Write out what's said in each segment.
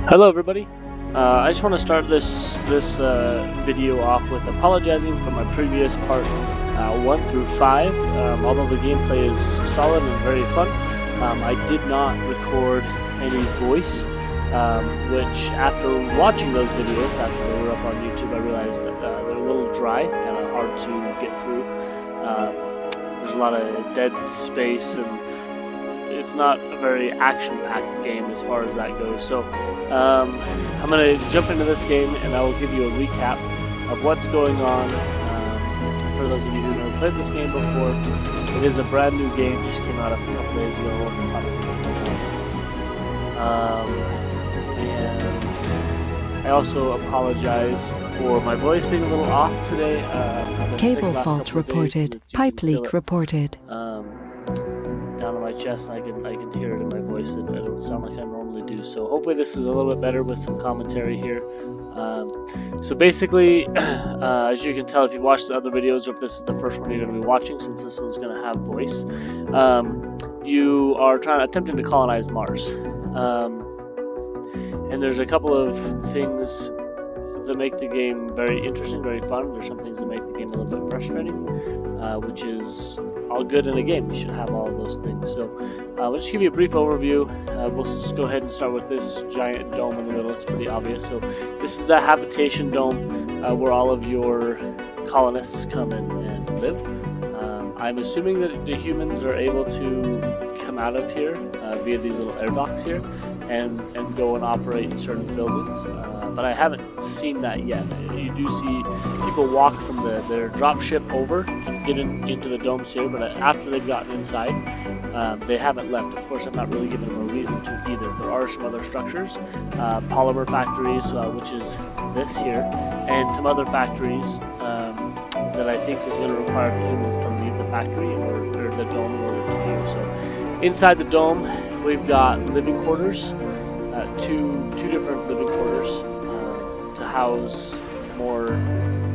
Hello everybody. I just want to start this video off with apologizing for my previous part 1 through 5. Although the gameplay is solid and very fun, I did not record any voice, which after watching those videos, after they were up on YouTube, I realized that they're a little dry, kind of hard to get through. There's a lot of dead space and it's not a very action-packed game as far as that goes. So I'm going to jump into this game and I will give you a recap of what's going on. For those of you who have never played this game before, it is a brand new game, just came out a couple days ago. And I also apologize for my voice being a little off today. Cable fault reported. Pipe leak reported. Down on my chest, I can hear it in my voice that I don't sound like I normally do. So hopefully this is a little bit better with some commentary here. So basically, as you can tell if you've watched the other videos, or if this is the first one you're going to be watching, since this one's going to have voice, you are attempting to colonize Mars. And there's a couple of things that make the game very interesting, very fun. There's some things that make the game a little bit frustrating, which is all good in a game. You should have all of those things. So we'll just give you a brief overview. We'll just go ahead and start with this giant dome in the middle. It's pretty obvious. So this is the habitation dome where all of your colonists come and live. I'm assuming that the humans are able to come out of here via these little air docks here and go and operate in certain buildings, but I haven't seen that yet. You do see people walk from their drop ship over and get into the domes here, but after they've gotten inside, they haven't left. Of course, I'm not really giving them a reason to either. There are some other structures, polymer factories, which is this here, and some other factories that I think is going to require humans to leave the factory or the dome in order to use. So inside the dome, we've got living quarters, two different living quarters to house more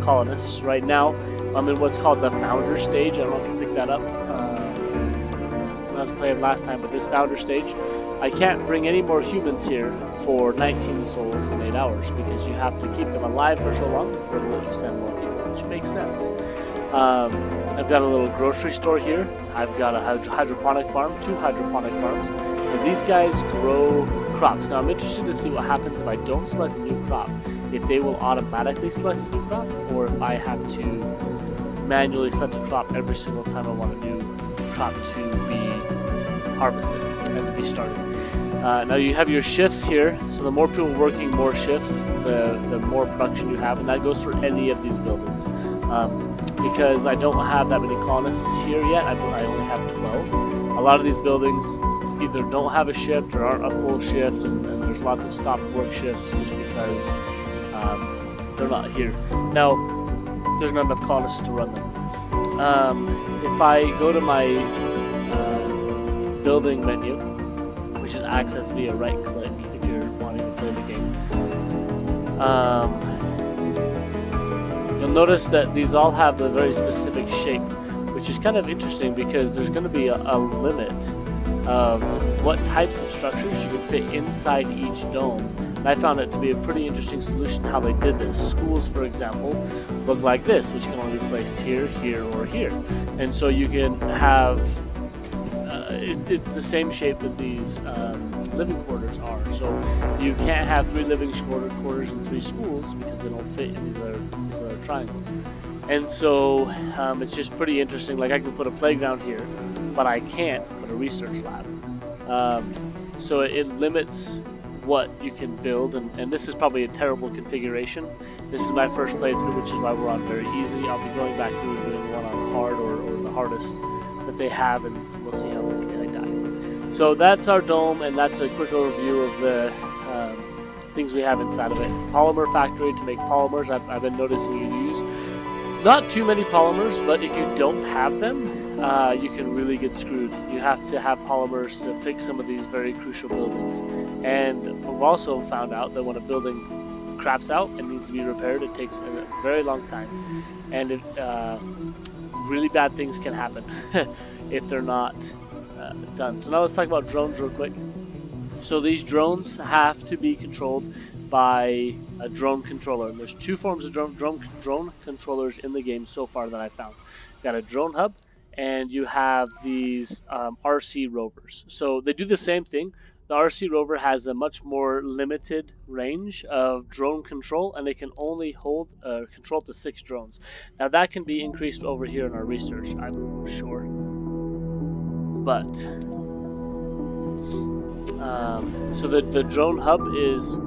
colonists. Right now, I'm in what's called the founder stage. I don't know if you picked that up when I was playing last time, but this founder stage, I can't bring any more humans here for 19 souls in 8 hours because you have to keep them alive for so long before they let you send more people, which makes sense. I've got a little grocery store here. I've got a hydroponic farm, 2 hydroponic farms. And these guys grow crops. Now I'm interested to see what happens if I don't select a new crop. If they will automatically select a new crop, or if I have to manually select a crop every single time I want a new crop to be harvested and to be started. Now you have your shifts here, so the more people working more shifts, the more production you have, and that goes for any of these buildings. Because I don't have that many colonists here yet, I only have 12. A lot of these buildings either don't have a shift or aren't a full shift, and there's lots of stopped work shifts just because they're not here. Now, there's not enough colonists to run them. If I go to my building menu, which is access via right click if you're wanting to play the game, you'll notice that these all have a very specific shape, which is kind of interesting because there's going to be a limit of what types of structures you can fit inside each dome. And I found it to be a pretty interesting solution how they did this. Schools, for example, look like this, which can only be placed here, here, or here. And so you can have it's the same shape that these living quarters are. So you can't have 3 living quarters and 3 schools because they don't fit in these other triangles. And so it's just pretty interesting. Like I can put a playground here, but I can't put a research lab. So it limits what you can build, and this is probably a terrible configuration. This is my first playthrough, which is why we're on very easy. I'll be going back through and doing one on hard or the hardest that they have, and we'll see how quickly I die. So that's our dome, and that's a quick overview of the things we have inside of it. Polymer factory to make polymers. I've been noticing you use not too many polymers, but if you don't have them, you can really get screwed. You have to have polymers to fix some of these very crucial buildings. And we've also found out that when a building craps out and needs to be repaired, it takes a very long time. And really bad things can happen if they're not done. So now let's talk about drones real quick. So these drones have to be controlled by a drone controller. And there's two forms of drone controllers in the game so far that I found. You've got a drone hub, and you have these RC rovers. So they do the same thing. The RC rover has a much more limited range of drone control, and they can only hold control up to 6 drones. Now that can be increased over here in our research, I'm sure. But so the drone hub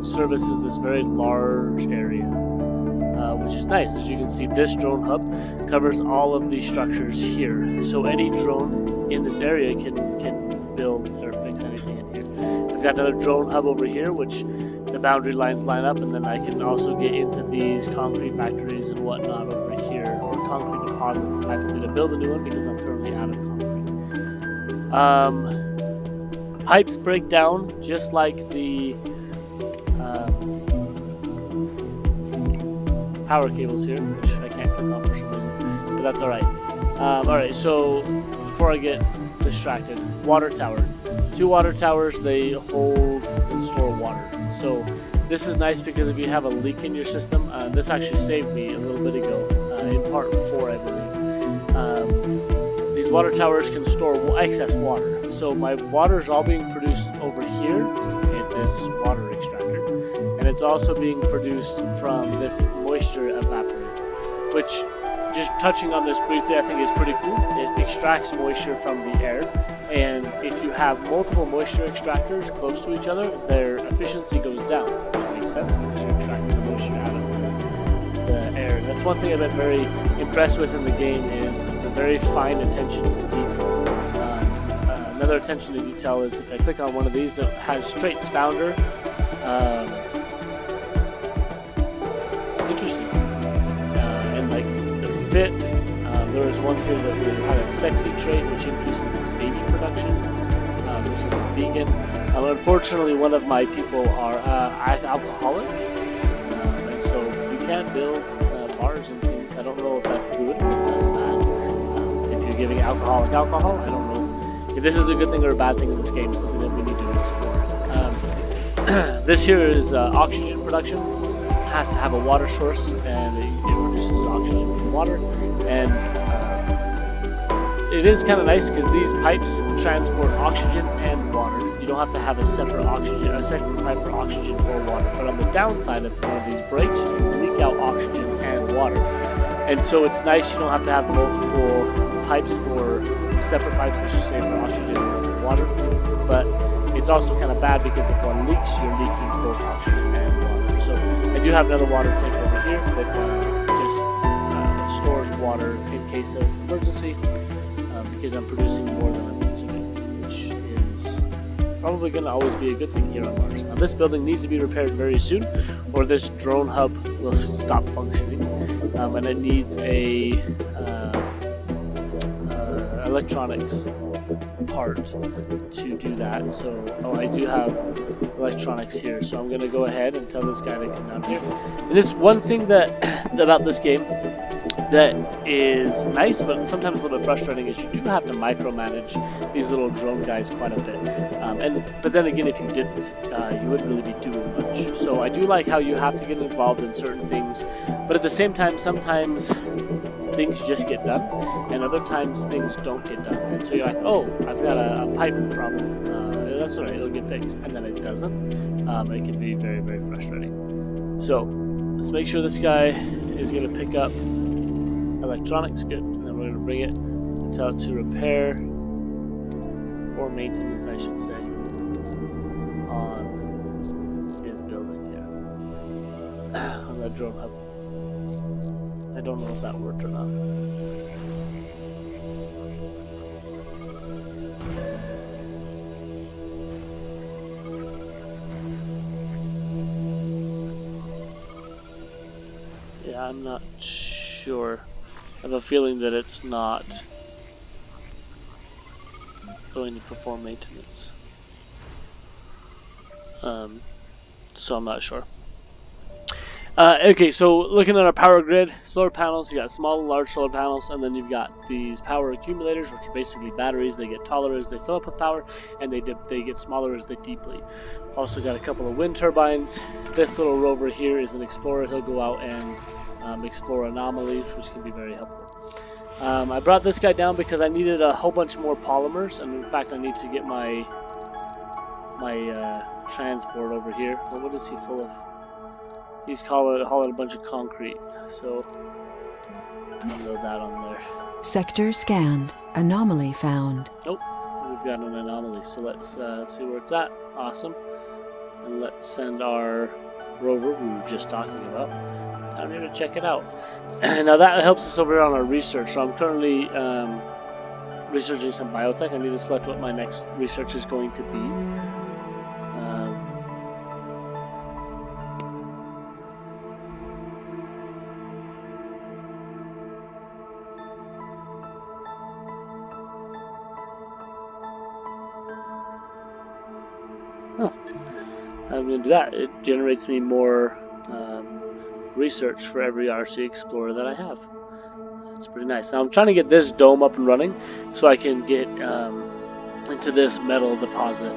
services this very large area, which is nice. As you can see, this drone hub covers all of these structures here. So any drone in this area can build or fix anything in here. I've got another drone hub over here, which the boundary lines line up, and then I can also get into these concrete factories and whatnot over here, or concrete deposits if I have to build a new one because I'm currently out of concrete. Pipes break down just like the power cables here, which I can't click on for some reason, but that's alright. Alright, so before I get distracted, water tower. 2 water towers, they hold and store water. So this is nice because if you have a leak in your system, this actually saved me a little bit ago, in part 4 I believe. These water towers can store excess water. So my water is all being produced over here in this water extractor, and it's also being produced from this moisture evaporator, which, just touching on this briefly, I think is pretty cool. It extracts moisture from the air, and if you have multiple moisture extractors close to each other, their efficiency goes down, which makes sense because you're extracting the moisture out of the air. That's one thing I've been very impressed with in the game, is the very fine attention to detail. Another attention to detail is if I click on one of these that has Straits Founder. Interesting. And like their fit. There was one here that had a sexy trait which increases its baby production. This one's a vegan. Unfortunately, one of my people are alcoholic, and so you can't build bars and things. I don't know if that's good or if that's bad. If you're giving alcoholic alcohol, I don't know if this is a good thing or a bad thing in this game. Is something that we need to explore. This here is oxygen production. It has to have a water source, and it produces oxygen from water. And it is kind of nice because these pipes transport oxygen and water. You don't have to have a separate pipe for oxygen or water. But on the downside of one of these breaks, you leak out oxygen and water. And so it's nice you don't have to have multiple pipes separate pipes, I should say, for oxygen and water. But it's also kind of bad because if one leaks, you're leaking both oxygen and water. So I do have another water tank over here that just stores water in case of emergency, because I'm producing more than I'm consuming, which is probably going to always be a good thing here on Mars. Now this building needs to be repaired very soon, or this drone hub will stop functioning, and it needs a electronics part to do that. So, I do have electronics here, so I'm going to go ahead and tell this guy to come down here. And this one thing about this game that is nice, but sometimes a little bit frustrating, is you do have to micromanage these little drone guys quite a bit. But then again, if you didn't, you wouldn't really be doing much. So I do like how you have to get involved in certain things, but at the same time, sometimes things just get done, and other times things don't get done. And so you're like, oh, I've got a pipe problem. That's alright, it'll get fixed, and then it doesn't. It can be very, very frustrating. So let's make sure this guy is going to pick up electronics. Good. And then we're going to bring it and tell it to repair or maintenance, I should say, on his building here, on that drone hub. I don't know if that worked or not. Yeah, I'm not sure. I have a feeling that it's not going to perform maintenance. So I'm not sure. Okay, so looking at our power grid, solar panels, you got small and large solar panels, and then you've got these power accumulators, which are basically batteries. They get taller as they fill up with power, and they get smaller as they deplete. Also got a couple of wind turbines. This little rover here is an explorer. He'll go out and explore anomalies, which can be very helpful. I brought this guy down because I needed a whole bunch more polymers, and in fact I need to get my transport over here. Well, what is he full of? He's hauling a bunch of concrete, so I'll load that on there. Sector scanned. Anomaly found. Nope, we've got an anomaly, so let's see where it's at. Awesome. And let's send our rover, we were just talking about, down here to check it out. Now that helps us over here on our research, so I'm currently researching some biotech. I need to select what my next research is going to be. I'm going to do that. It generates me more research for every RC Explorer that I have. It's pretty nice. Now I'm trying to get this dome up and running so I can get into this metal deposit.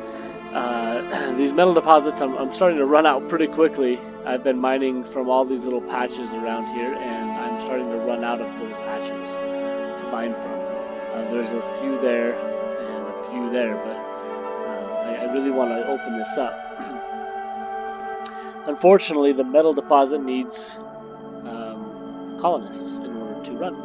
These metal deposits, I'm starting to run out pretty quickly. I've been mining from all these little patches around here, and I'm starting to run out of little patches to mine from. There's a few there and a few there, but I really want to open this up. Unfortunately, the metal deposit needs colonists in order to run.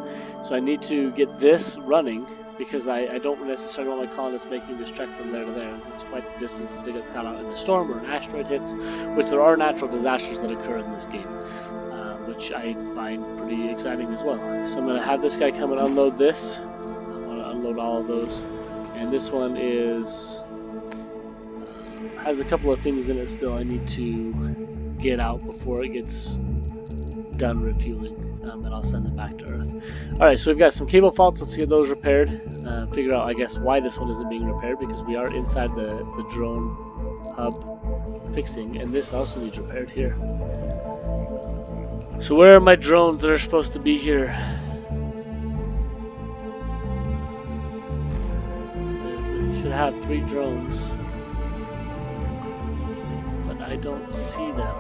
So I need to get this running because I don't necessarily want my colonists making this trek from there to there. It's quite the distance if they get caught out in a storm or an asteroid hits, which there are natural disasters that occur in this game, which I find pretty exciting as well. So I'm going to have this guy come and unload this. I want to unload all of those. And this one has a couple of things in it still I need to get out before it gets done refueling, and I'll send it back to Earth. Alright, so we've got some cable faults. Let's get those repaired. Figure out, I guess, why this one isn't being repaired, because we are inside the drone hub fixing, and this also needs repaired here. So where are my drones that are supposed to be here? It should have 3 drones. I don't see them.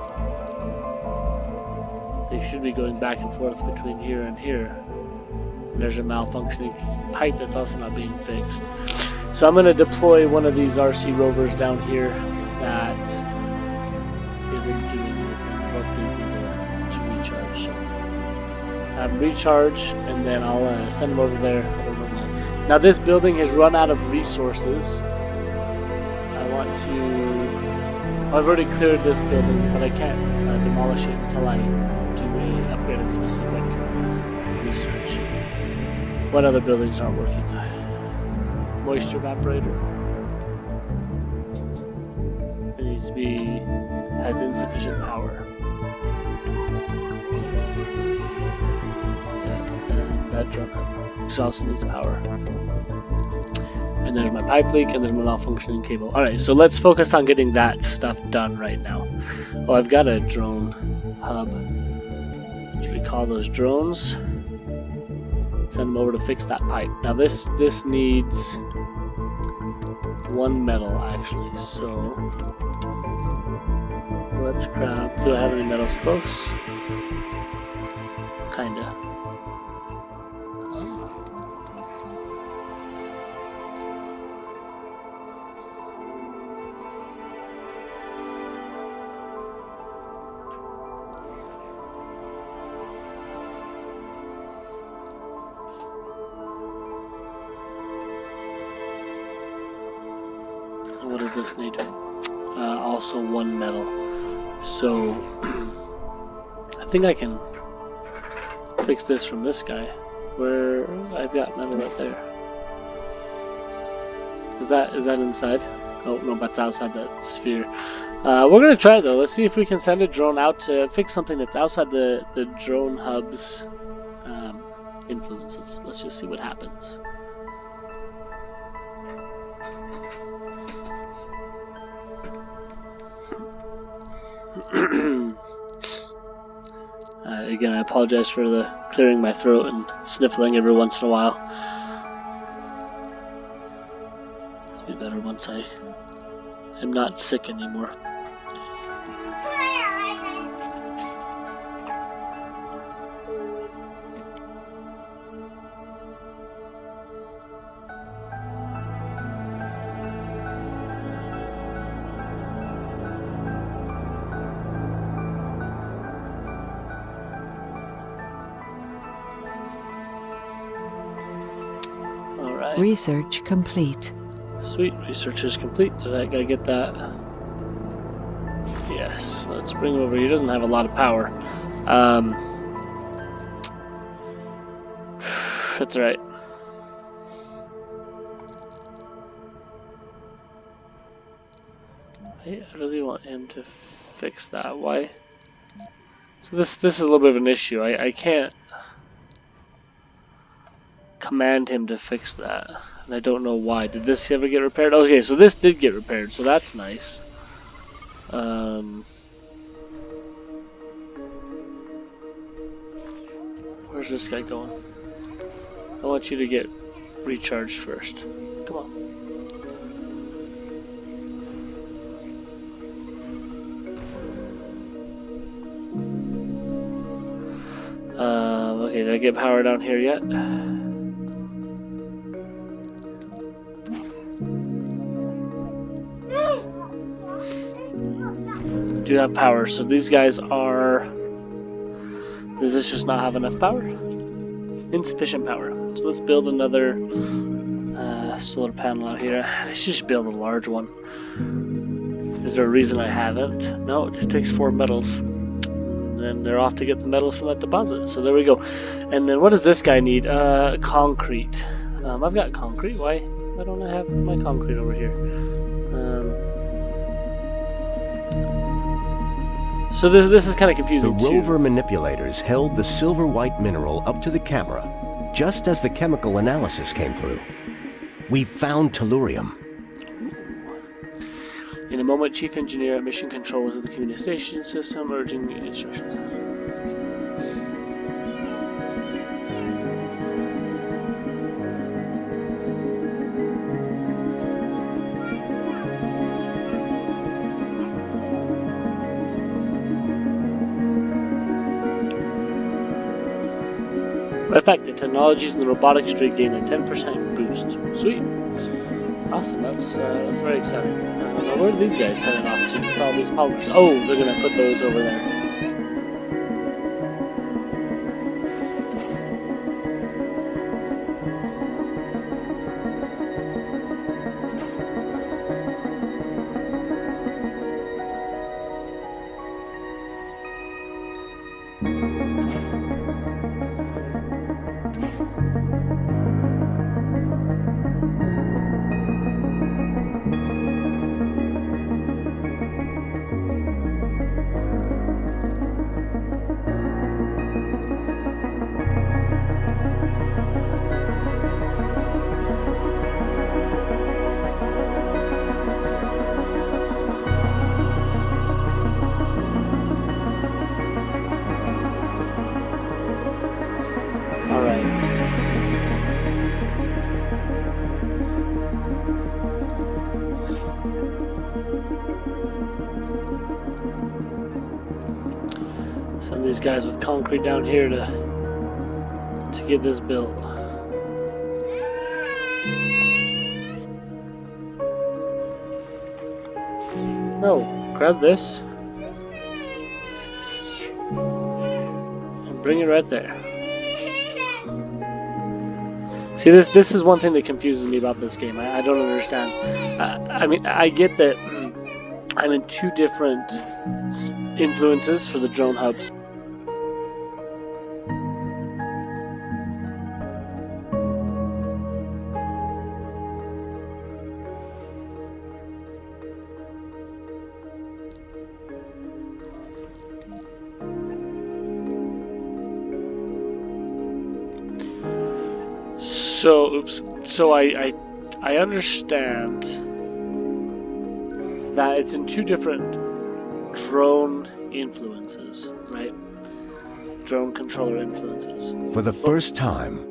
They should be going back and forth between here and here. And there's a malfunctioning pipe that's also not being fixed. So I'm going to deploy one of these RC rovers down here that isn't doing what they need to recharge. So recharge, and then I'll send them over there. Now this building has run out of resources. I want to... I've already cleared this building, but I can't demolish it until I do a upgraded specific research. What other buildings aren't working? Moisture evaporator. It needs to be, has insufficient power. That drum also needs power. And there's my pipe leak, and there's my malfunctioning cable. Alright, so let's focus on getting that stuff done right now. Oh, I've got a drone hub. Let's recall those drones. Send them over to fix that pipe. Now this needs 1 metal, actually, so let's grab... Do I have any metals close? Kinda. What does this need? Also 1 metal. So I think I can fix this from this guy. Where I've got metal right there. Is that inside? Oh no, that's outside that sphere. We're gonna try it though. Let's see if we can send a drone out to fix something that's outside the drone hub's influence. Let's just see what happens. Again, I apologize for the clearing my throat and sniffling every once in a while. It'll be better once I am not sick anymore. Research complete. Sweet, research is complete. Did that guy get that? Yes, let's bring him over. He doesn't have a lot of power. That's right. I really want him to fix that. Why? So this is a little bit of an issue. I can't command him to fix that, and I don't know why. Did this ever get repaired? Okay, so this did get repaired, so that's nice. Where's this guy going? I want you to get recharged first. Come on. Okay, did I get power down here yet? Do have power, so these guys are... Does this just not have enough power? Insufficient power. So let's build another solar panel out here. I should just build a large one. Is there a reason I haven't? No, it just takes 4 metals. And then they're off to get the metals from that deposit. So there we go. And then what does this guy need? Concrete. I've got concrete. Why don't I have my concrete over here? So this is kind of confusing. The rover manipulators held the silver white mineral up to the camera, just as the chemical analysis came through. We found tellurium. In a moment, Chief Engineer at Mission Control was at the communication system, urging instructions. In fact, the technologies in the robotics tree gained a 10% boost. Sweet. Awesome, that's very exciting. Where are these guys heading off to with all these polymers? Oh, they're going to put those over there. Send these guys with concrete down here to get this built. No, grab this and bring it right there. See, this is one thing that confuses me about this game. I don't understand. I mean, I get that I'm in 2 different influences for the drone hubs. So I understand that it's in 2 different drone influences, right? drone controller influences. For the first time,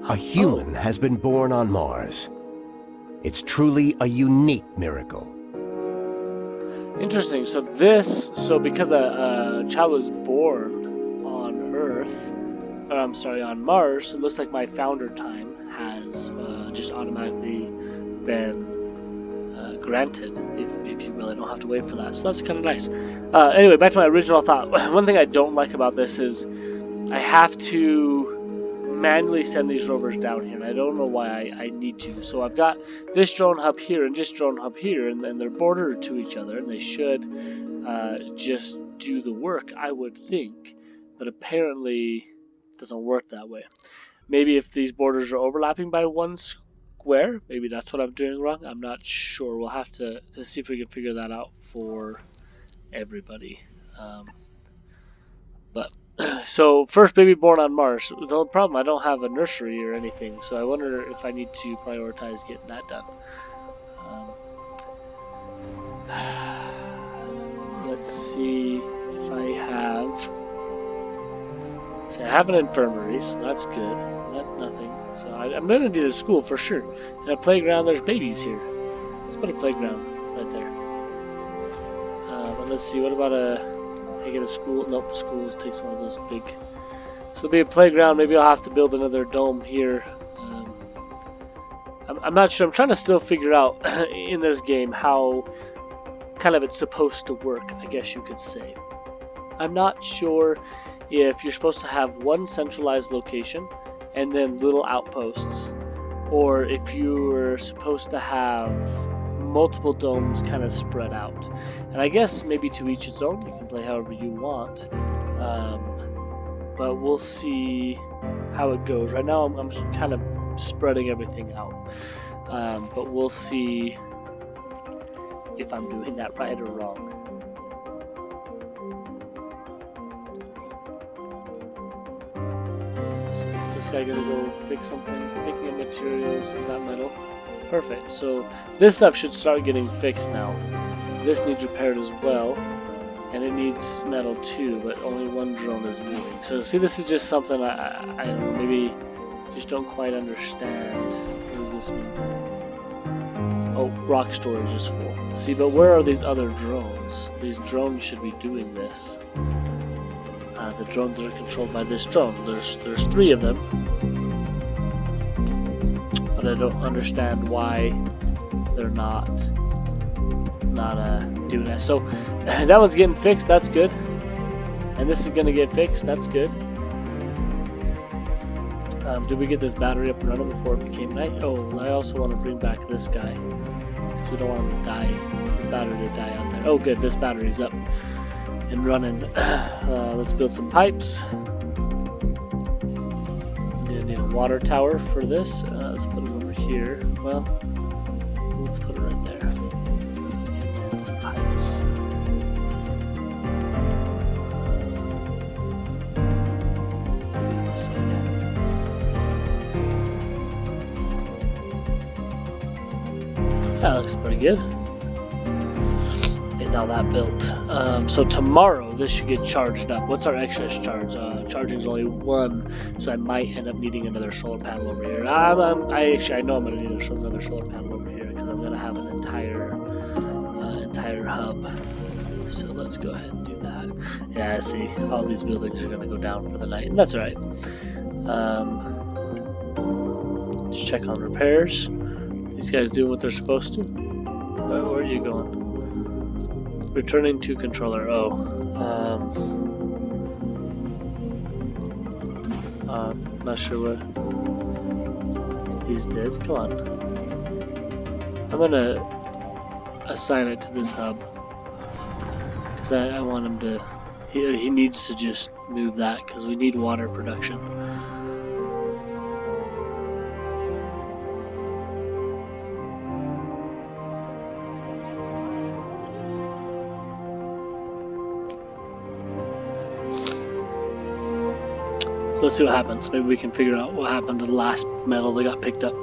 a human has been born on Mars. It's truly a unique miracle. Interesting. So because a child was born on Earth, on Mars, it looks like my founder time has just automatically been granted, if you will. I don't have to wait for that, so that's kind of nice. Anyway, back to my original thought. One thing I don't like about this is I have to manually send these rovers down here, and I don't know why I need to. So I've got this drone hub here and this drone hub here, and they're bordered to each other, and they should just do the work, I would think, but apparently it doesn't work that way. Maybe if these borders are overlapping by one square, maybe that's what I'm doing wrong. I'm not sure. We'll have to see if we can figure that out for everybody. So first baby born on Mars. The problem, I don't have a nursery or anything, so I wonder if I need to prioritize getting that done. Let's see if I have. See, I have an infirmary, so that's good. Nothing. So I'm gonna need a school for sure. And a playground. There's babies here. Let's put a playground right there. And let's see. What about I get a school? Nope, schools takes one of those big. So it'll be a playground. Maybe I'll have to build another dome here. I'm not sure. I'm trying to still figure out in this game how kind of it's supposed to work, I guess you could say. I'm not sure if you're supposed to have one centralized location and then little outposts, or if you're supposed to have multiple domes kind of spread out. And I guess maybe to each its own. You can play however you want, but we'll see how it goes. Right now I'm kind of spreading everything out, but we'll see if I'm doing that right or wrong. So is this guy gonna go fix something? Picking up materials, is that metal? Perfect. So this stuff should start getting fixed now. This needs repaired as well, and it needs metal too, but only one drone is moving. So see, this is just something I maybe just don't quite understand. What does this mean? Oh, rock storage is full. See, but where are these other drones? These drones should be doing this. The drones are controlled by this drone. There's 3 of them, but I don't understand why they're not doing that. So that one's getting fixed, that's good. And this is gonna get fixed, that's good. Did we get this battery up and running before it became night? Oh, I also want to bring back this guy, because we don't want him to die, the battery to die on there. Oh good, this battery's up and running. Let's build some pipes. Need a water tower for this. Let's put it over here. Well, let's put it right there. Pipes. That looks pretty good. Get all that built. So tomorrow this should get charged up. What's our excess charge? Charging's only 1, so I might end up needing another solar panel over here. I know I'm gonna need another solar panel over here because I'm gonna have an entire hub. So let's go ahead and do that. Yeah, I see. All these buildings are gonna go down for the night, and that's alright. Let's check on repairs. These guys doing what they're supposed to. Where are you going? Returning to controller. Not sure what these did. Come on. I'm gonna assign it to this hub because I want him to. He needs to just move that because we need water production. Let's see what happens. Maybe we can figure out what happened to the last metal that got picked up.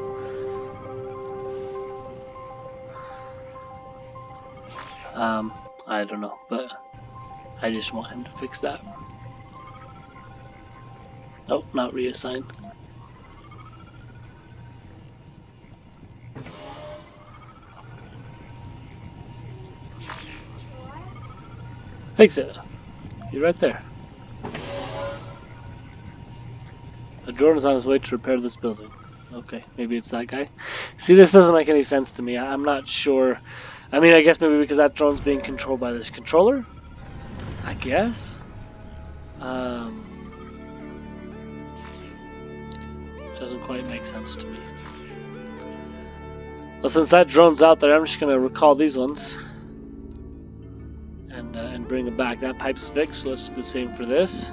I don't know, but I just want him to fix that. Oh, not reassign. Fix it. You're right there. A drone is on his way to repair this building. Okay, maybe it's that guy. See, this doesn't make any sense to me. I'm not sure. I mean, I guess maybe because that drone's being controlled by this controller? I guess? Doesn't quite make sense to me. Well, since that drone's out there, I'm just going to recall these ones. And bring them back. That pipe's fixed, so let's do the same for this.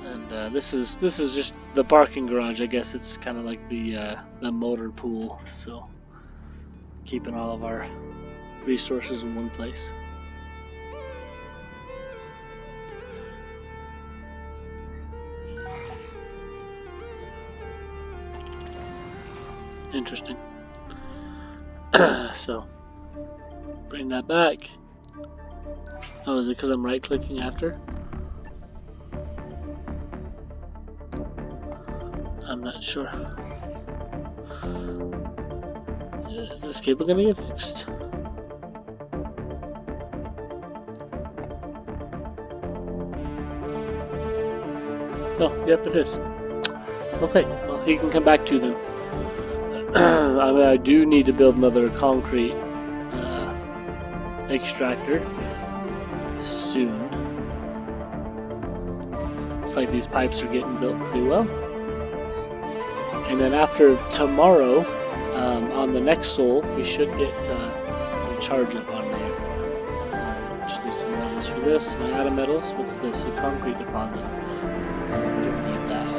And this is just the parking garage. I guess it's kind of like the motor pool. So keeping all of our resources in one place. Interesting. So bring that back. Oh, is it because I'm right clicking after? I'm not sure. Is this cable gonna get fixed? Oh, yep, it is. Okay, well, he can come back to then. I mean, I do need to build another concrete extractor soon. Looks like these pipes are getting built pretty well. And then after tomorrow, on the next soul, we should get some charge up on there. Just need some metals for this. My atom metals. What's this? A concrete deposit. We don't need that.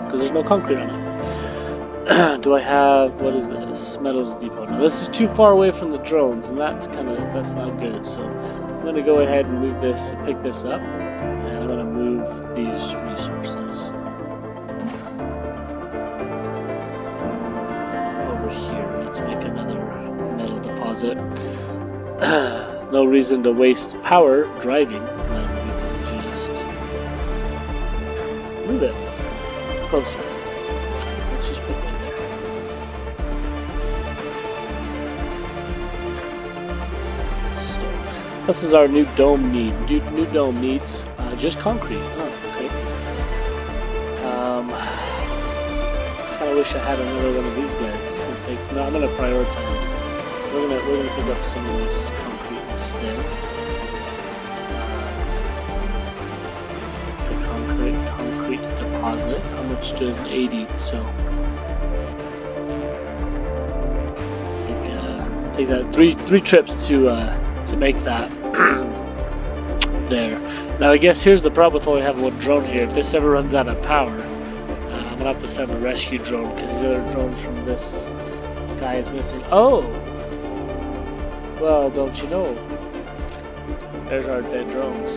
Because there's no concrete on it. Do I have, what is this? Metals depot. Now this is too far away from the drones, and that's not good. So I'm going to go ahead and move this, pick this up, and I'm going to move these resources over here. Let's make another metal deposit. No reason to waste power driving. We can just move it closer. Let's just put it right there. So this is our new dome need. New dome needs just concrete. Oh, okay. Kind of wish I had another one of these guys. It's gonna take. No, I'm gonna prioritize. We're gonna pick up some of this concrete instead. Concrete deposit. How much does 80? So take that three trips to make that. There. Now I guess here's the problem with only having one drone here. If this ever runs out of power, I'm gonna have to send a rescue drone because these other drones from this guy is missing. Oh! Well, don't you know? There's our dead drones.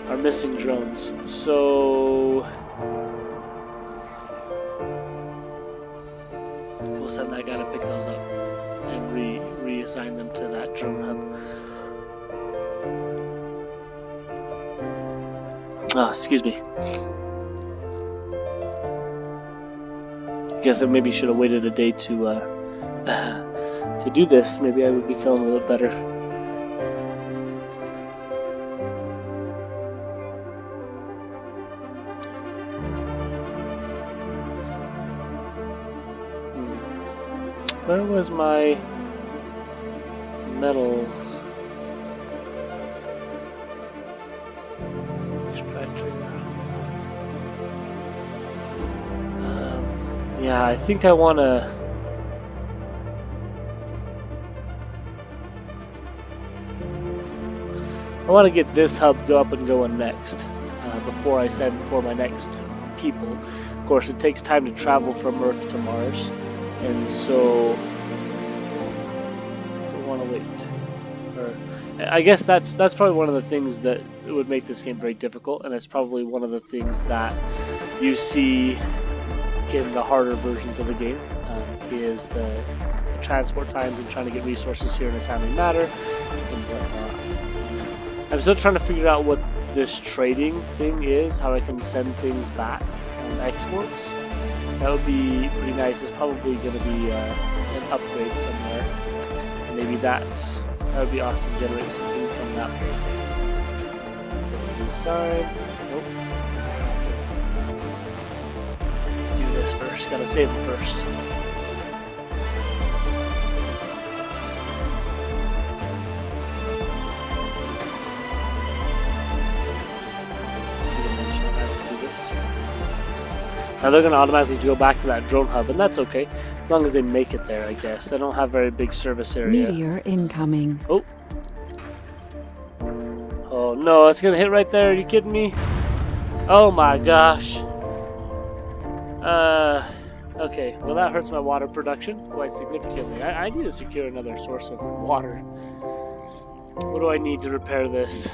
Our missing drones. So we'll send that guy to pick those up and reassign them to that drone hub. Oh, excuse me. I guess I maybe should have waited a day to do this. Maybe I would be feeling a little bit better. Where was my metal extractor? Yeah, I think I want to. I want to get this hub up and going next before I send for my next people. Of course, it takes time to travel from Earth to Mars, and so we want to wait. I guess that's probably one of the things that would make this game very difficult, and it's probably one of the things that you see in the harder versions of the game is the transport times and trying to get resources here in a timely manner and whatnot. I'm still trying to figure out what this trading thing is, how I can send things back on exports. That would be pretty nice. It's probably going to be an upgrade somewhere. And maybe that would be awesome to generate some income that way. Sorry. Nope. Do this first. Gotta save it first. Now they're going to automatically go back to that drone hub, and that's okay, as long as they make it there, I guess. I don't have very big service area. Meteor incoming. Oh. Oh no, it's going to hit right there. Are you kidding me? Oh my gosh. Okay, well that hurts my water production quite significantly. I need to secure another source of water. What do I need to repair this?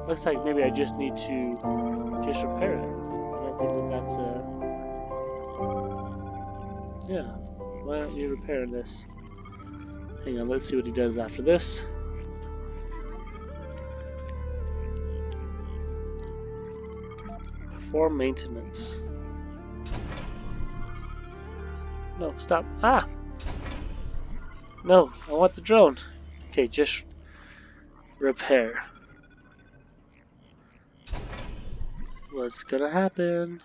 Looks like maybe I just need to just repair it. I don't think that that's yeah. Why don't you repair this? Hang on, let's see what he does after this. Perform maintenance. No, stop. Ah! No, I want the drone. Okay, just repair. What's gonna happen?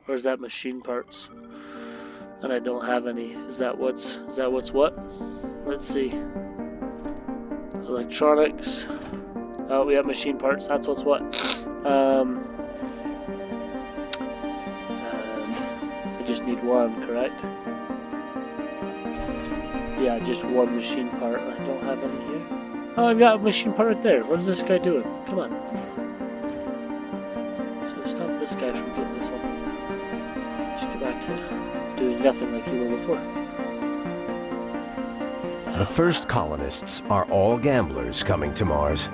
Where's that machine parts? And I don't have any. Is that what's what? Let's see. Electronics. Oh, we have machine parts. That's what's what. I just need one, correct? Yeah, just one machine part. I don't have any here. Oh, I've got a machine part right there. What is this guy doing? Come on. So stop this guy from getting this one. Just go back to doing nothing like you were before. The first colonists are all gamblers coming to Mars.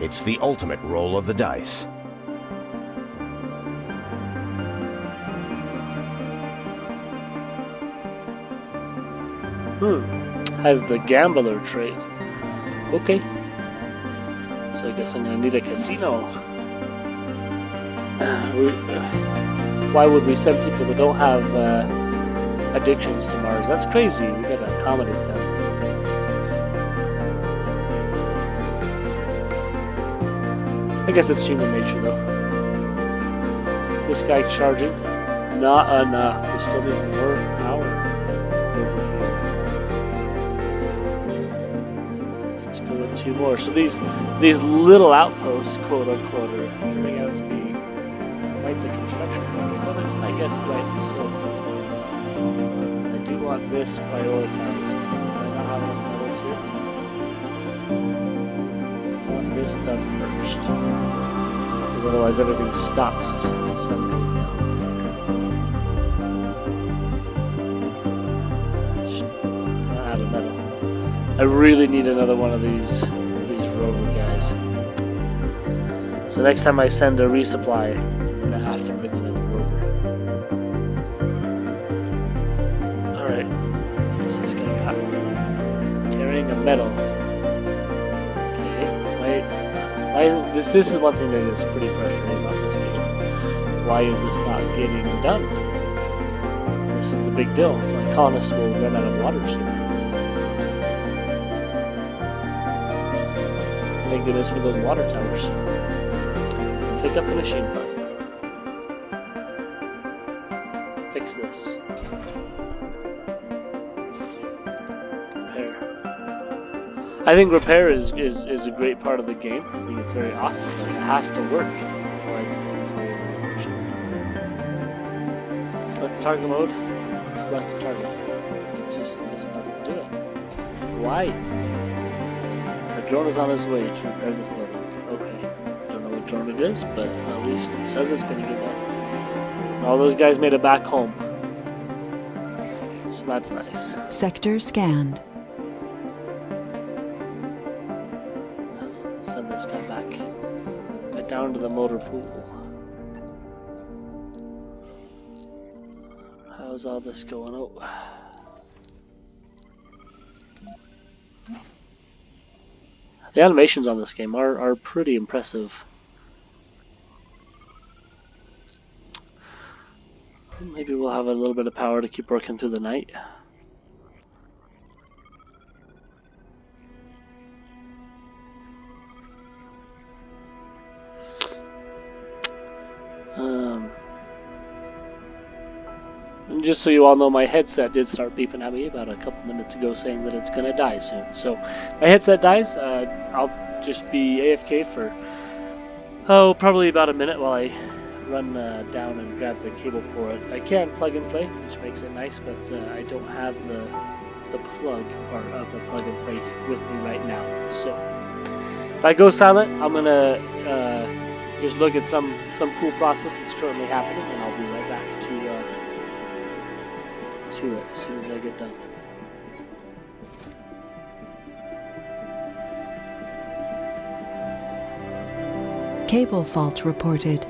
It's the ultimate roll of the dice. Has the gambler trait. Okay. So I guess I'm gonna need a casino. Why would we send people that don't have addictions to Mars? That's crazy. We gotta accommodate them. I guess it's human nature though. This guy charging. Not enough. We still need more power. Two more. So these little outposts, quote unquote, are turning out to be quite the construction project. But I guess rightly so. I do want this prioritized. I don't have enough metals here. I want this done first, because otherwise everything stops to send things down. Out of metal. I really need another one of these rover guys. So next time I send a resupply, I'm gonna have to bring another rover. Alright. What's this guy got? Carrying a medal. Okay. Why isn't this is one thing that is pretty frustrating about this game. Why is this not getting done? This is the big deal. My colonists will run out of water soon. Thank goodness for those water towers. Pick up the machine part. Fix this. Repair. I think repair is a great part of the game. I think it's very awesome, but it has to work. Otherwise it's very inefficient. Select target mode. Select target. It just doesn't do it. Why? Drone is on his way to repair this building. Okay. Don't know what drone it is, but at least it says it's going to get done. All those guys made it back home. So that's nice. Sector scanned. Send this guy back. I Alright, down to the motor pool. How's all this going? Oh. The animations on this game are pretty impressive. Maybe we'll have a little bit of power to keep working through the night. And just so you all know, my headset did start beeping at me about a couple minutes ago saying that it's gonna die soon. So my headset dies, I'll just be AFK for probably about a minute while I run down and grab the cable for it. I can plug and play, which makes it nice, but I don't have the plug part of the plug and play with me right now. So if I go silent, I'm gonna just look at some cool process that's currently happening, and I'll be right back to it as soon as I get done. Cable fault reported.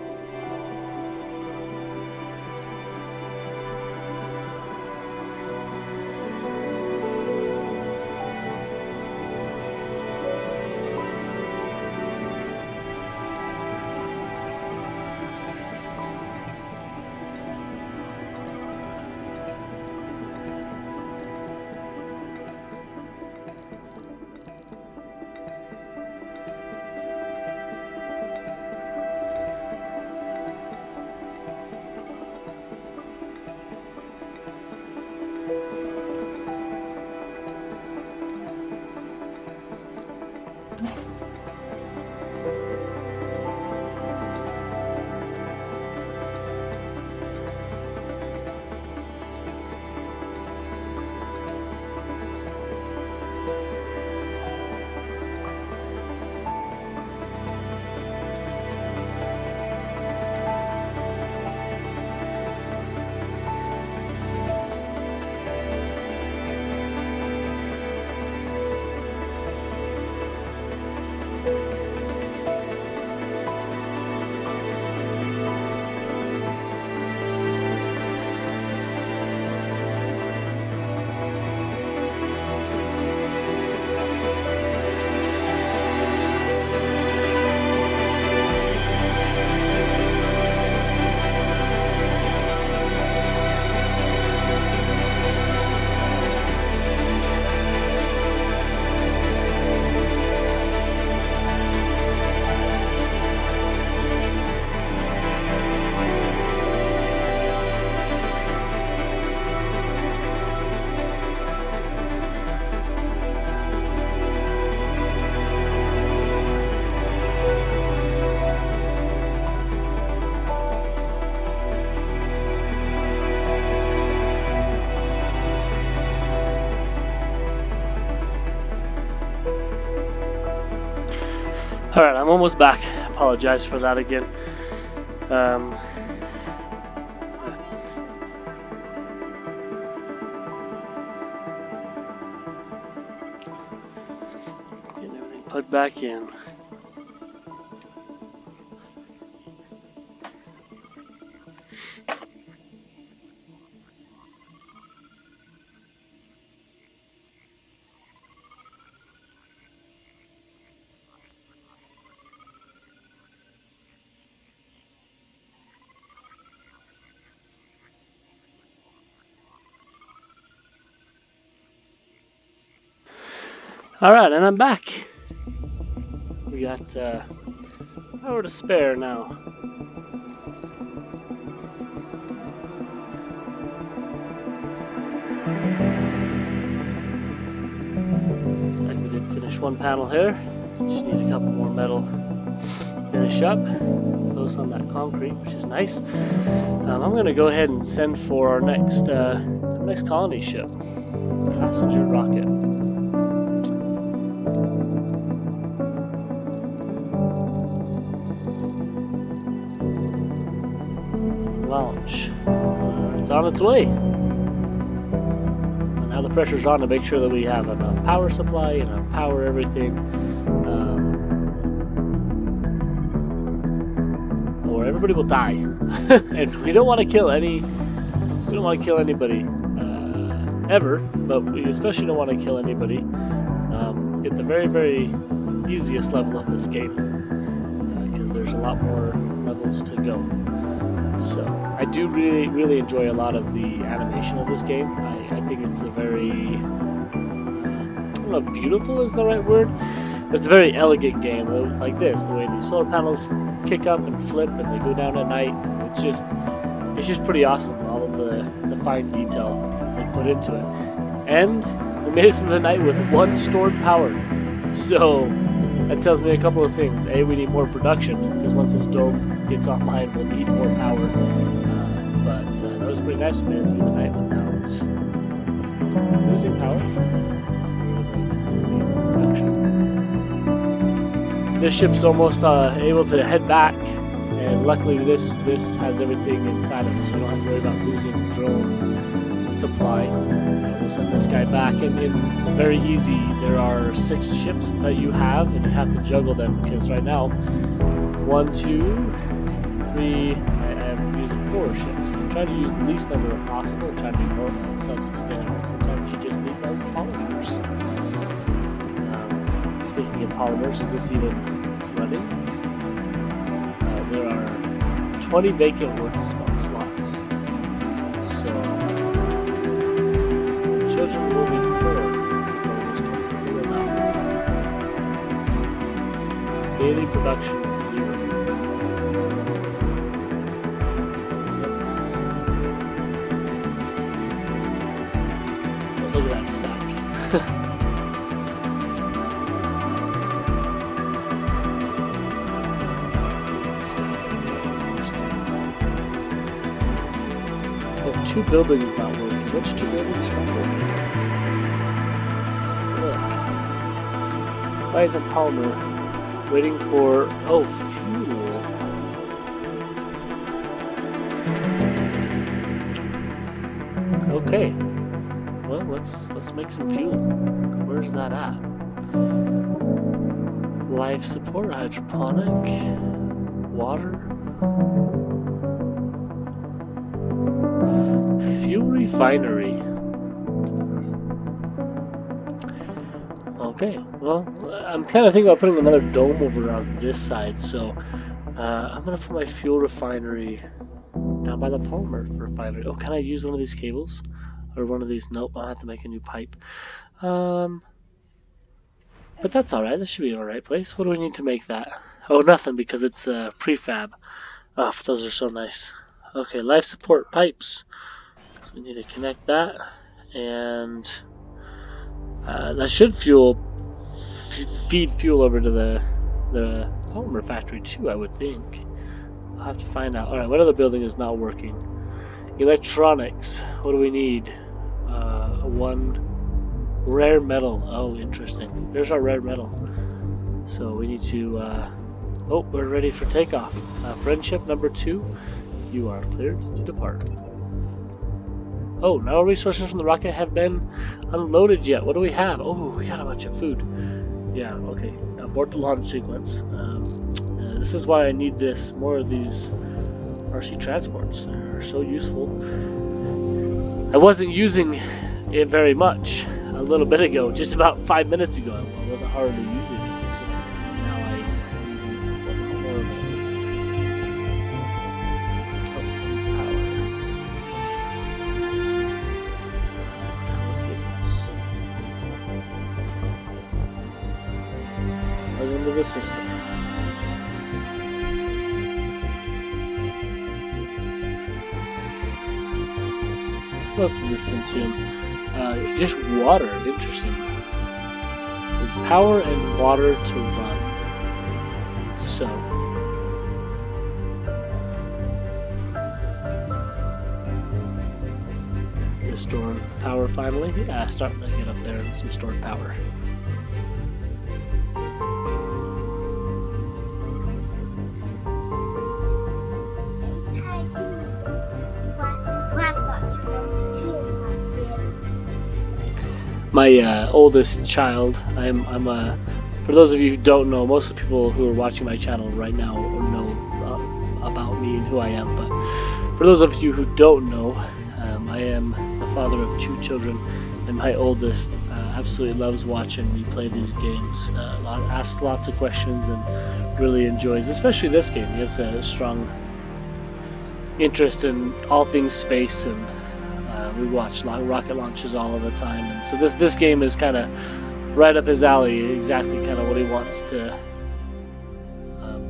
Alright, I'm almost back. Apologize for that again. Get everything plugged back in. Alright, and I'm back. We got power to spare now. Looks like we did finish one panel here. Just need a couple more metal to finish up. Those on that concrete, which is nice. I'm going to go ahead and send for our next colony ship. Passenger rocket. Launch. It's on its way. And now the pressure's on to make sure that we have enough power supply, enough power, everything. everybody will die, and we don't want to kill any. We don't want to kill anybody ever, but we especially don't want to kill anybody at the very, very easiest level of this game, because there's a lot more levels to go. So I do really, really enjoy a lot of the animation of this game. I think it's a very, I don't know if beautiful is the right word, but it's a very elegant game, like this, the way these solar panels kick up and flip and they go down at night. It's just pretty awesome, all of the fine detail they put into it. And we made it through the night with 1 stored power. So that tells me a couple of things. A, we need more production, because once this dome gets offline, we'll need more power. But that was pretty nice. We made it through the night without losing power. This ship's almost able to head back, and luckily this has everything inside of it, so I don't have to worry about losing drone supply. We'll send this guy back, and very easy. There are 6 ships that you have, and you have to juggle them, because right now 1, 2, 3, I'm using 4 ships. I'm trying to use the least number possible and try to be more self-sustainable. Sometimes you just need those polymers. Speaking of polymers, is this even running? There are 20 vacant work slots. So children will be deferred. Daily production is 0. That's nice. Oh, look at that stack. Oh, 2 buildings not working. Which 2 buildings are not working? Let's take a look. Why isn't Palmer waiting for fuel? Okay. Well, let's make some fuel. Where's that at? Life support, hydroponic, water, fuel refinery. Okay, well, I'm kind of thinking about putting another dome over on this side, so I'm gonna put my fuel refinery down by the polymer refinery. Oh, can I use one of these cables? Or one of these? Nope, I'll have to make a new pipe. But that's alright, this should be an alright place. What do we need to make that? Oh, nothing, because it's prefab. Oh, those are so nice. Okay, life support pipes. So we need to connect that, and that should feed fuel over to the polymer factory too, I would think. I'll have to find out. Alright, what other building is not working? Electronics. What do we need? 1 rare metal. Oh, interesting. There's our rare metal. So we need to... oh, we're ready for takeoff. Friendship number 2. You are cleared to depart. Oh, no resources from the rocket have been unloaded yet. What do we have? Oh, we got a bunch of food. Yeah, okay. Abort the launch sequence. This is why I need this. More of these RC transports. They're so useful. I wasn't using it very much a little bit ago. Just about 5 minutes ago. I wasn't hardly using it. So now I want more of it. Oh, it's power. Plug into the system. What else does this consume? Just water. Interesting. It's power and water to run. So. Just store power finally. Yeah, starting to get up there and some stored power. My oldest child, for those of you who don't know, most of the people who are watching my channel right now know about me and who I am. But for those of you who don't know, I am the father of 2 children, and my oldest absolutely loves watching me play these games. Asks lots of questions and really enjoys, especially this game. He has a strong interest in all things space, and we watch rocket launches all of the time. And so this game is kind of right up his alley, exactly kind of what he wants to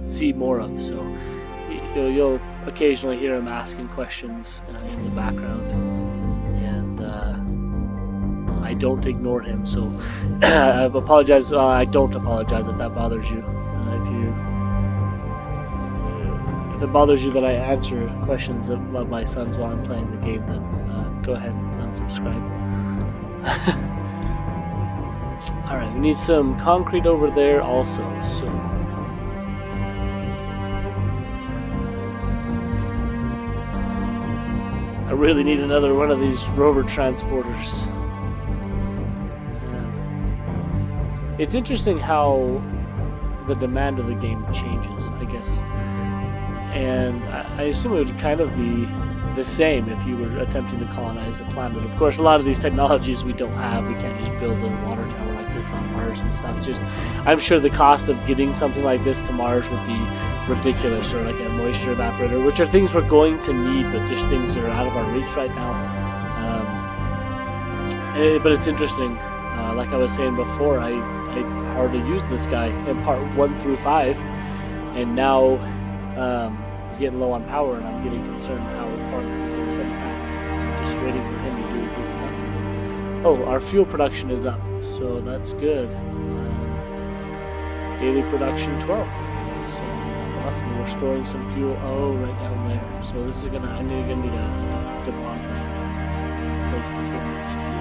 see more of. So you'll occasionally hear him asking questions in the background, and I don't ignore him. So I apologize. I don't apologize if that bothers you. If it bothers you that I answer questions of my sons while I'm playing the game, then go ahead and unsubscribe. Alright, we need some concrete over there also, so... I really need another one of these rover transporters. It's interesting how the demand of the game changes, I guess. And I assume it would kind of be the same if you were attempting to colonize the planet. Of course, a lot of these technologies we don't have. We can't just build a water tower like this on Mars and stuff. Just, I'm sure the cost of getting something like this to Mars would be ridiculous, or like a moisture evaporator, which are things we're going to need, but just things that are out of our reach right now. But it's interesting. Like I was saying before, I hardly used this guy in part 1 through 5, and now he's getting low on power, and I'm getting concerned how far this is going to send back. Just waiting for him to do his stuff. Oh, our fuel production is up, so that's good. Daily production 12, so that's awesome. We're storing some fuel. Oh, right down there. So this is gonna. I need a deposit place to put this fuel.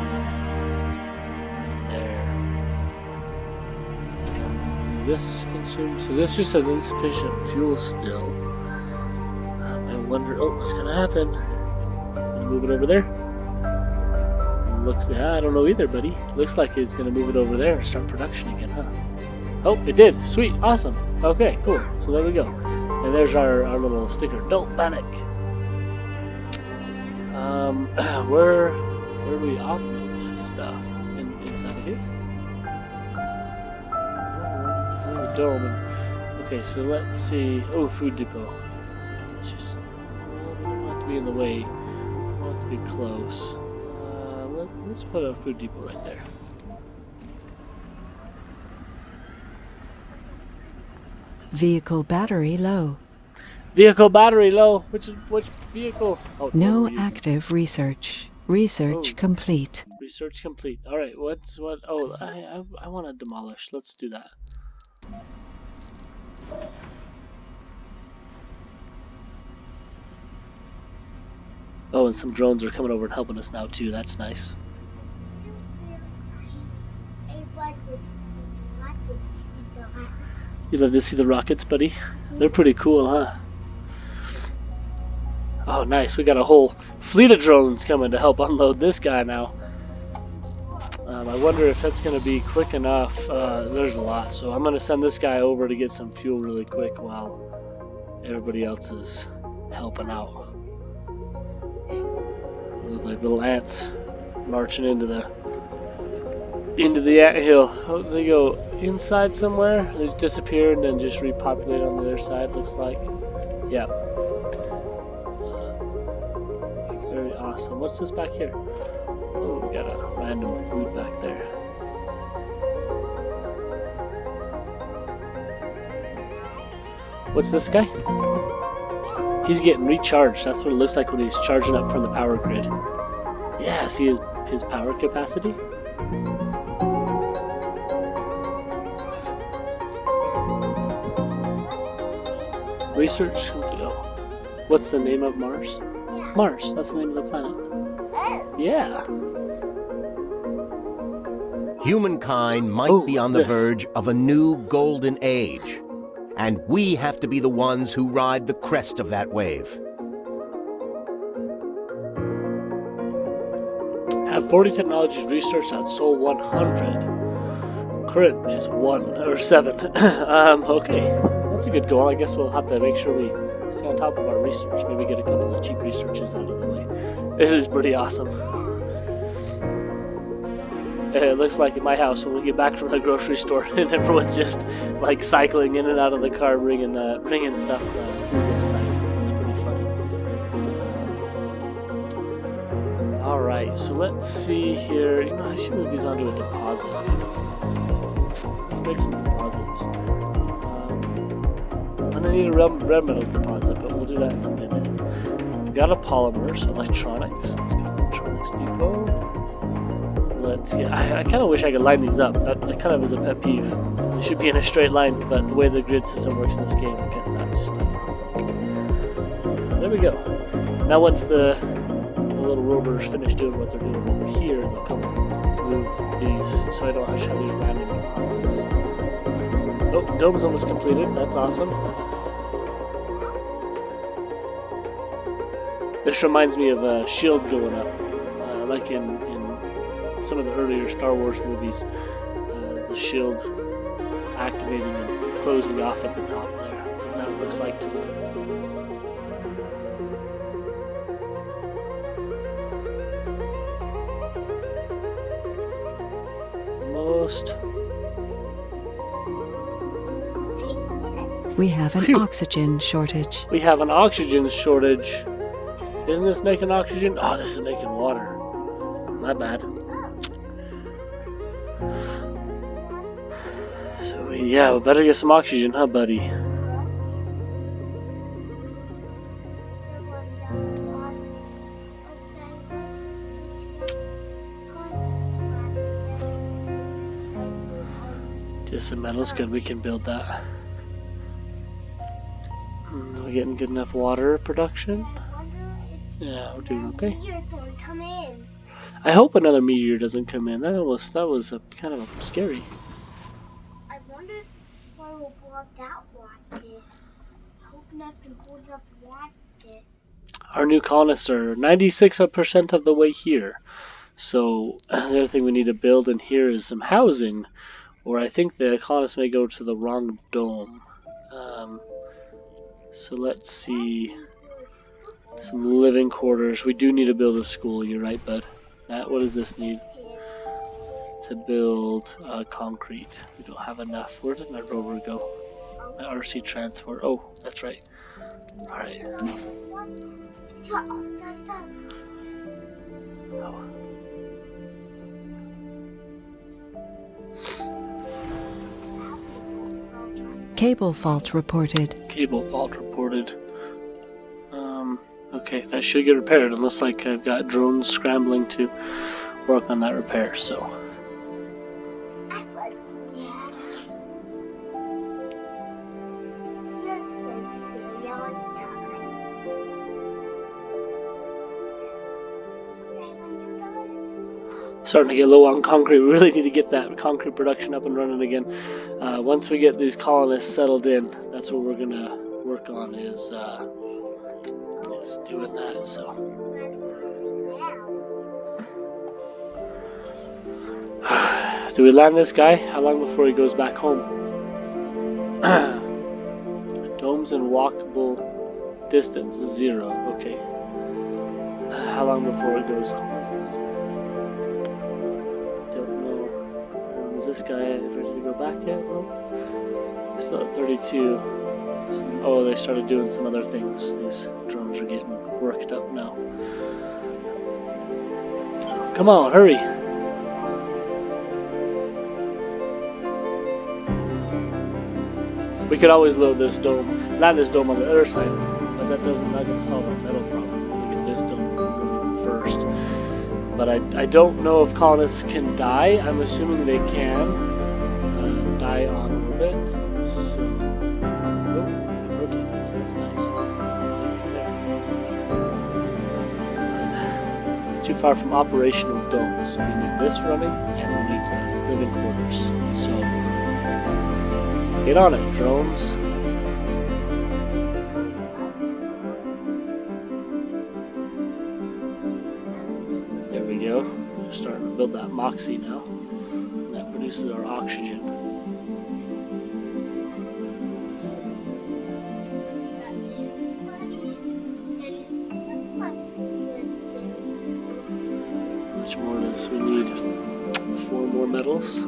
This consumed, so this just has insufficient fuel still. I wonder, oh, what's gonna happen? It's gonna move it over there. Looks, yeah, I don't know either, buddy. Looks like it's gonna move it over there and start production again, huh? Oh, it did. Sweet, awesome. Okay, cool. So there we go. And there's our little sticker. Don't panic. Where do we offload this stuff? Inside of here? Dome. Okay, so let's see. Oh, food depot. Let's just. We don't want to be in the way. We want to be close. Let's put a food depot right there. Vehicle battery low. Vehicle battery low. Which vehicle? Oh, no active research. Research complete. Research complete. All right. What? Oh, I want to demolish. Let's do that. Oh, and some drones are coming over and helping us now too. That's nice. You love to see the rockets, buddy? They're pretty cool, huh? Oh, nice. We got a whole fleet of drones coming to help unload this guy now. I wonder if that's going to be quick enough. There's a lot, so I'm going to send this guy over to get some fuel really quick while everybody else is helping out. Looks like little ants marching into the anthill. Oh, they go inside somewhere. They disappear and then just repopulate on the other side. Looks like. Yeah. Very awesome. What's this back here? Oh, we got a random food back there. What's this guy? He's getting recharged. That's what it looks like when he's charging up from the power grid. Yeah, see his power capacity? Research. Oh. What's the name of Mars? Mars. That's the name of the planet. Yeah. Humankind might be on the verge of a new golden age, and we have to be the ones who ride the crest of that wave. Have 40 technologies researched on Sol 100. Current is 1 or 7. Okay, that's a good goal. I guess we'll have to make sure we stay on top of our research. Maybe get a couple of cheap researches out of the way. This is pretty awesome. It looks like in my house when we get back from the grocery store and everyone's just like cycling in and out of the car, bringing stuff food inside. It's pretty funny. All right, so let's see here. You know, I should move these onto a deposit. Let's make some deposits. I'm gonna need a red metal deposit, but we'll do that in a minute. We got a polymer, so electronics. Let's go electronics depot. I kind of wish I could line these up. That kind of is a pet peeve. They should be in a straight line, but the way the grid system works in this game, I guess that's just not. There we go. Now once the little rovers finish doing what they're doing over here, they'll come move these, so I don't actually have these random deposits. Oh, dome's almost completed. That's awesome. This reminds me of a shield going up, like in some of the earlier Star Wars movies, the shield activating and closing off at the top there. That's what that looks like to me. Almost. We have an oxygen shortage. We have an oxygen shortage. Didn't this make an oxygen? Oh, this is making water. Not bad. So yeah, we better get some oxygen, huh, buddy? Just some metal's good. We can build that. We're getting good enough water production. Yeah, we're doing okay. I hope another meteor doesn't come in. That was kind of scary. I wonder why we'll blow up that rocket. I hope nothing blows up the rocket. Our new colonists are 96% of the way here. So the other thing we need to build in here is some housing, or I think the colonists may go to the wrong dome. So let's see. Some living quarters. We do need to build a school. You're right, bud. Matt, what does this need? To build concrete. We don't have enough. Where did my rover go? My RC transport. Oh, that's right. Alright. Oh. Cable fault reported. Cable fault reported. Okay, that should get repaired. It looks like I've got drones scrambling to work on that repair, so. Starting to get low on concrete. We really need to get that concrete production up and running again. Once we get these colonists settled in, that's what we're gonna work on is doing that. So do we land this guy? How long before he goes back home? Domes in walkable distance 0. Okay. How long before it goes home? Is this guy ready to go back yet? No. Still at 32. Oh, they started doing some other things. These drones are getting worked up now. Come on, hurry! We could always load this dome, land this dome on the other side, but that doesn't not gonna solve our metal problem. We get this dome moving first. But I don't know if colonists can die. I'm assuming they can die on orbit. So, oh, rotate this. That's nice. There. Too far from operational domes. We need this running, and we need living quarters. So, get on it, drones. Starting to build that Moxie now. And that produces our oxygen. So we need 4 more medals.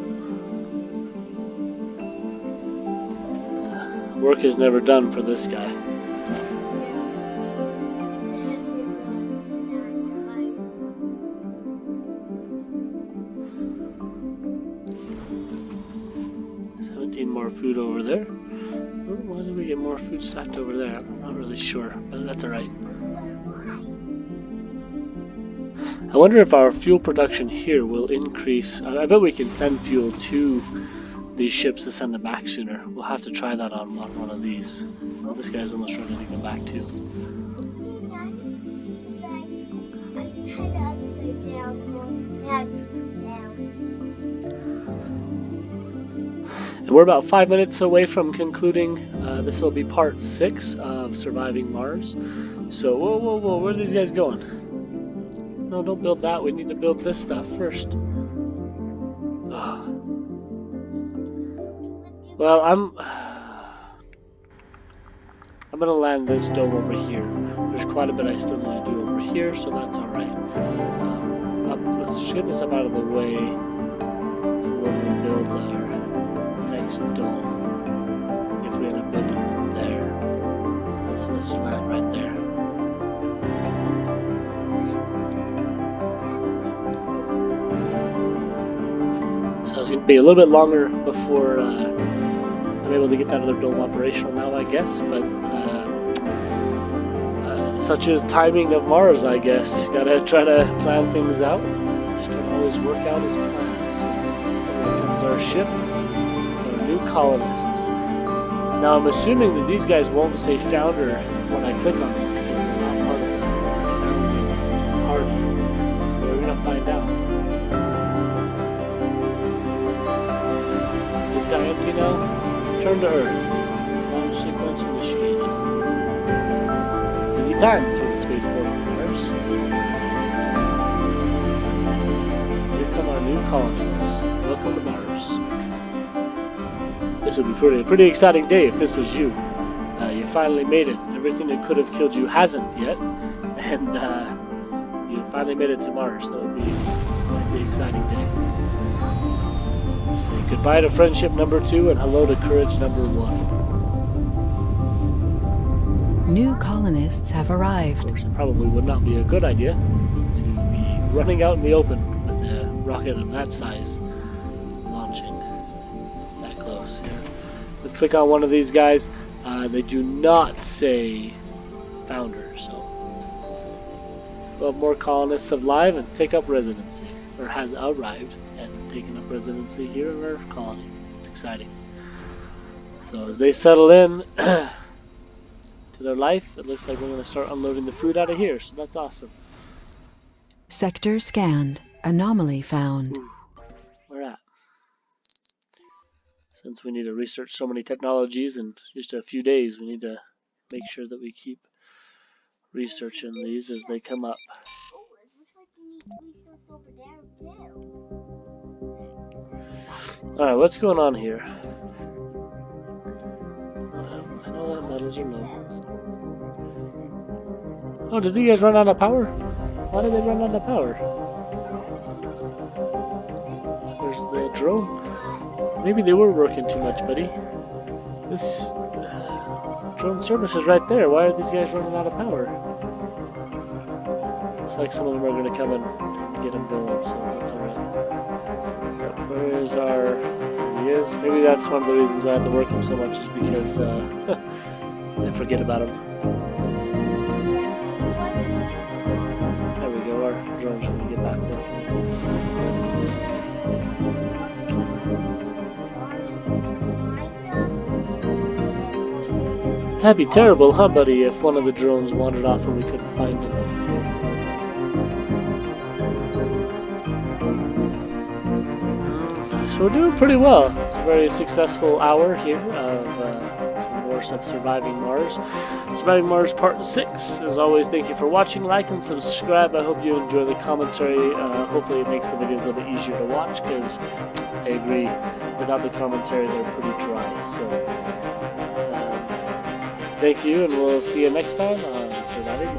Work is never done for this guy. More food over there. Oh, why did we get more food stacked over there? I'm not really sure, but that's alright. I wonder if our fuel production here will increase. I bet we can send fuel to these ships to send them back sooner. We'll have to try that on one of these. Well, this guy's almost ready to go back too. And we're about 5 minutes away from concluding. This will be part 6 of Surviving Mars. So, whoa, where are these guys going? No, don't build that. We need to build this stuff first. Well, I'm gonna land this dome over here. There's quite a bit I still need to do over here, so that's alright. Let's get this up out of the way for when we build our next dome. If we end up building one there. Let's land right there. So it's going to be a little bit longer before I'm able to get that other dome operational now, I guess, but such is timing of Mars, I guess. Gotta try to plan things out. Just don't always work out as planned. So here comes our ship with our new colonists. Now I'm assuming that these guys won't say founder when I click on them because they're not part of the founding party. But we're gonna find out. Is this guy empty now? Return to Earth. Launch sequence initiated. Busy times for the spaceport on Mars. Here come our new colonists. Welcome to Mars. This would be a pretty exciting day if this was you. You finally made it. Everything that could have killed you hasn't yet, and you finally made it to Mars. That would be quite the exciting day. Say goodbye to friendship number 2 and hello to courage number 1. New colonists have arrived. Of course, it probably would not be a good idea to be running out in the open with a rocket of that size launching that close here. Let's click on one of these guys. They do not say founder, so 12 more colonists have arrived and take up residency, or has arrived and taken up residency here in our colony. It's exciting. So as they settle in to their life, it looks like we're going to start unloading the food out of here, so that's awesome. Sector scanned. Anomaly found. Ooh, where at? Since we need to research so many technologies in just a few days, we need to make sure that we keep researching these as they come up. Oh, it looks like you need resource over there too. Alright, what's going on here? I know that metals are low. Oh, did you guys run out of power? Why did they run out of power? There's the drone. Maybe they were working too much, buddy. This drone service is right there. Why are these guys running out of power? Looks like some of them are going to come and get them going, so that's alright. Where is our... There he is. Maybe that's one of the reasons why I have to work him so much, is because I forget about him. There we go, our drone's going to get back working. That'd be terrible, huh, buddy, if one of the drones wandered off and we couldn't find him. So we're doing pretty well. It's a very successful hour here of some more stuff Surviving Mars. Surviving Mars Part 6. As always, thank you for watching. Like and subscribe. I hope you enjoy the commentary. Hopefully it makes the videos a little bit easier to watch, because I agree, without the commentary they're pretty dry. So thank you, and we'll see you next time on Surviving Mars.